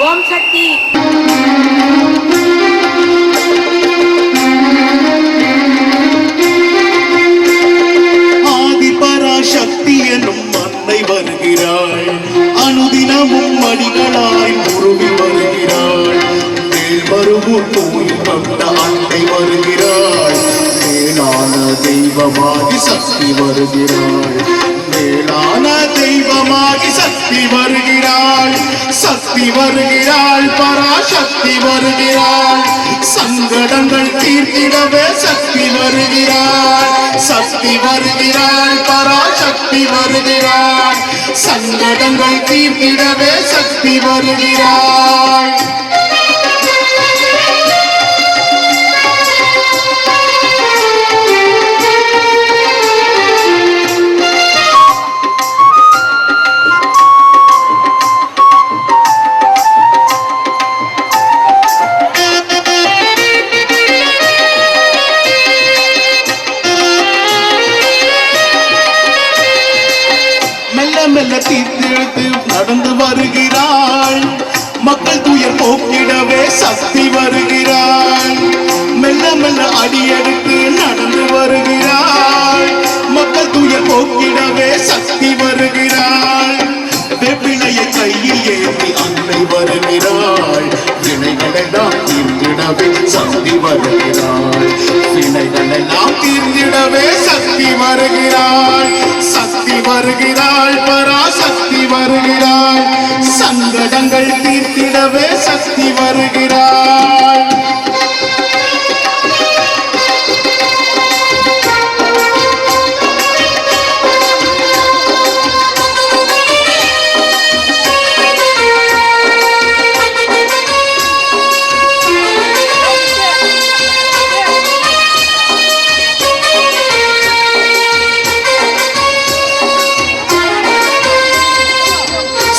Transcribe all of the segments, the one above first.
ஓம் சக்தி. ஆதிபராசக்தி எனும் அன்னை வருகிறாள், அனுதினமும் மடிகளாய் உருவி வருகிறாள். மேல்மருவூர் கோயில் வந்த அன்னை வருகிறாள், மேலான தெய்வமாகி சக்தி வருகிறாள். மேலான தெய்வமாகி சக்தி வருகிறாள். சக்தி வருகிறாள், பராசக்தி வருகிறாள். சங்கடங்கள் தீர்த்திடவே சக்தி வருகிறாள். சக்தி வருகிறாள், பராசக்தி வருகிறாள். சங்கடங்கள் தீர்த்திடவே சக்தி வருகிறாள். மெல்ல தீர்த்தெழுத்து நடந்து வருகிறாள். மக்கள் துயர் போக்கிடவே சக்தி வருகிறாள். மெல்ல மெல்ல அடியெடுத்து நடந்து வருகிறாள். மக்கள் துயர் போக்கிடவே சக்தி வருகிறாள். வெப்பினையை கையில் ஏற்றி அன்னை வருகிறாள். வினைகளெல்லாம் தீர்ந்திடவே சக்தி வருகிறாள். வினைகளெல்லாம் தீர்ந்திடவே சக்தி வருகிறாள். சக்தி வருகிறாள், பராசக்தி வருகிறாள். சங்கடங்கள் தீர்த்திடவே சக்தி வருகிறாள்.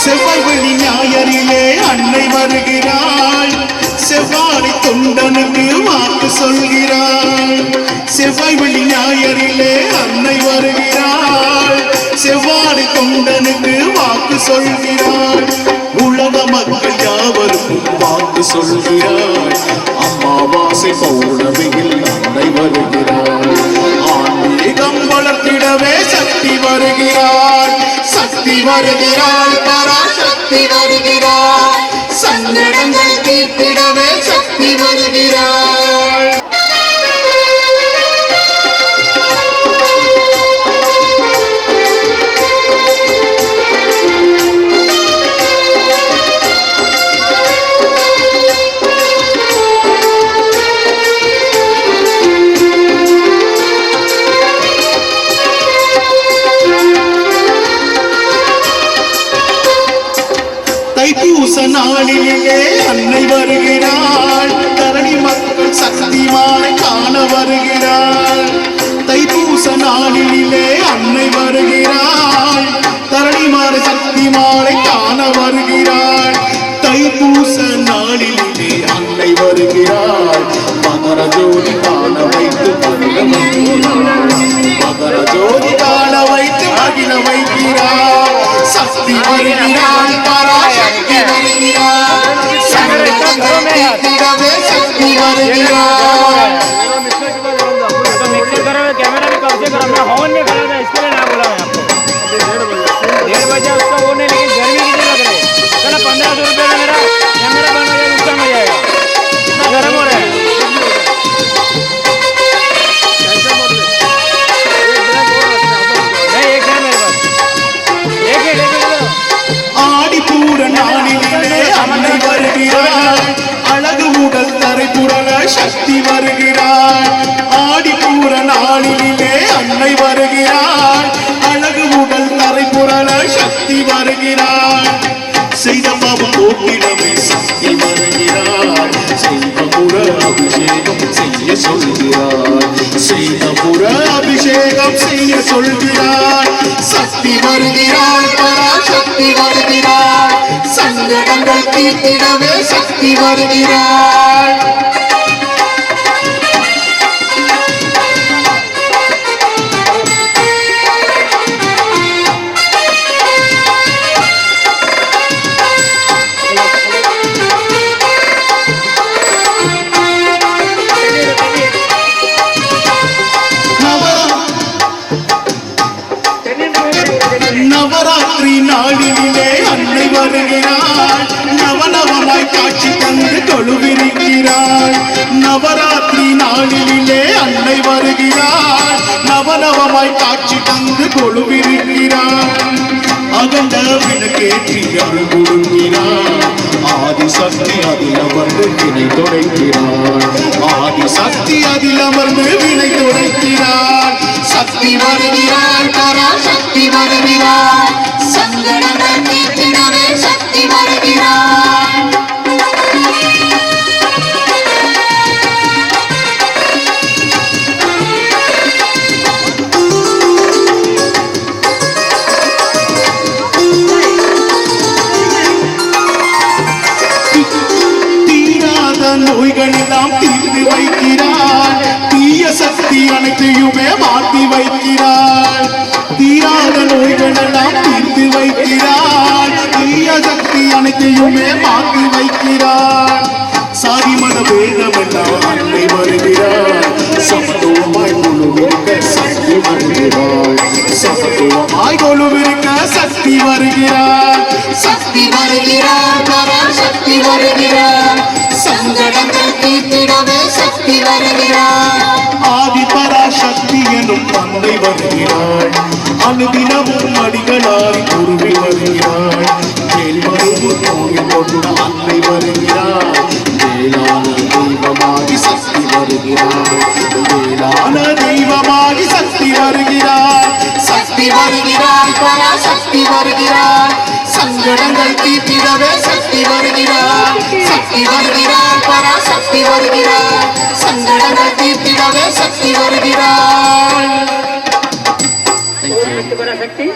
செவ்வாய் வெள்ளி ஞாயிறிலே அன்னை வருகிறாள். செவ்வாழை தொண்டனுக்கு வாக்கு சொல்கிறாள். செவ்வாய் வெள்ளி ஞாயிறிலே அன்னை வருகிறாள். செவ்வாழை தொண்டனுக்கு வாக்கு சொல்கிறாள். உலக மக்கள் யாவருக்கும் வாக்கு சொல்கிறாள். அமாவாசை பௌர்ணமியில் அன்னை வருகிறாள். ஆன்மீகம் வளர்த்திடவே சக்தி வருகிறாள். சக்தி வருகிறாள், பராசக்தி வருகிறாள். சங்கடங்கள் தீர்த்திடவே சக்தி வருகிறாள். தைப்பூச நாளிலே அன்னை வருகிறாள். தரணி மக்கள் சக்திமானை காண வருகிறாள். தைப்பூச நாளிலே அன்னை வருகிறாள். தரணிமார சக்திமானை காண வருகிறாள். தைப்பூச நாளிலே அன்னை வருகிறாள். மகர ஜோதி காண வைத்து மகிழ வைக்கிறாள். மகர ஜோதி காண வைத்து மகிழ வைக்கிறாள். சக்தி வருகிறாள், பராசக்தி வருகிறாள். சங்கடங்கள் தீர்த்திடவே சக்தி வருகிறாள். कैमरा भी कब्जे करो, मैं हॉर्न में खड़ा था इसके लिए ना बोला मैं आपको। 1:30 बजे उसका वो नहीं, लेकिन गर्मी कितनी लग रही है। चलो 1500 रुपये में मेरा कैमरा बंद हो जाएगा, नुकसान हो जाएगा। कितना गर्म हो रहा है। नहीं, एक है मेरे पास, एक है। ஆடி பூர நாளிலே அன்னை வருகிறாள். அழகு உடல் தரை புரள சக்தி வருகிறாள். ஆடி பூர நாளிலே அன்னை வருகிறாள். அழகு உடல் தரை புரள சக்தி வருகிறாள். செய்த பாவம் போக்கிடவே சக்தி வருகிறாள். செய்வபுர அபிஷேகம் செய்ய சொல்கிறாள். செய்வபுர அபிஷேகம் செய்ய சொல்கிறாள். சக்தி வருகிறாள், பராசக்தி வருகிறாள். சங்கடங்கள் தீர்த்திடவே சக்தி வருகிறாள். நவநவமாய் காட்சி தந்து கொழுவிருக்கிறாள் நவராத்திரி நாளிலே அன்னை வருகிறாள் நவநவமாய் காட்சி தந்து கொழுவிருக்கிறாள் அகண்ட விளக்கேற்றி அருள் கொடுக்கிறாள் ஆதிசக்தி அதில் அமர்ந்து வினை துடைக்கிறாள் ஆதிசக்தி அதில் அமர்ந்து வினை துடைக்கிறாள் சக்தி வருகிறாள் பராசக்தி வருகிறாள் சங்கடங்கள் தீர்த்திடவே சக்தி வருகிறாள் தீராத நோய்கள் எல்லாம் தீர்த்து வைக்கிறாள் தீய சக்தி அனைத்தையுமே மாற்றி வைக்கிறாள் தீராத நோய்கள் எல்லாம் தீர்த்து வைக்கிறாள் தீய சக்தி அனைத்தையுமே மாற்றி வைக்கிறாள் சாதி மத பேதம் எல்லாம் அன்னை வருகிறாள் சமத்துவமாய் குழுவிருக்க சக்தி வருகிறாள் சமத்துவமாய் குழுவிருக்க சக்தி வருகிறாள் சக்தி வருகிறாள் பராசக்தி வருகிறாள் சங்கடங்கள் தீர்த்திடவே சக்தி வருகிறாள் ஆதி பராசக்தி எனும் தந்தை வருகிறாள் அனுதினமும் அடிகளால் குருவி வருகிறாள் கேள்வரும் நோய் கொண்ட அன்னை வருகிறாள் வேளாண் தெய்வமாகி சக்தி வருகிறாள் வேளாண் தெய்வமாகி சக்தி வருகிறாள் சக்தி வருகிறாள் பராசக்தி வருகிறாள் சங்கடங்கள் தீர்த்திடவே சக்தி வருகிறாள் சக்தி வருகிறாள் பராசக்தி வருகிறாள் சங்கடங்கள் தீர்த்திடவே சக்தி வருகிறாள் பராசக்தி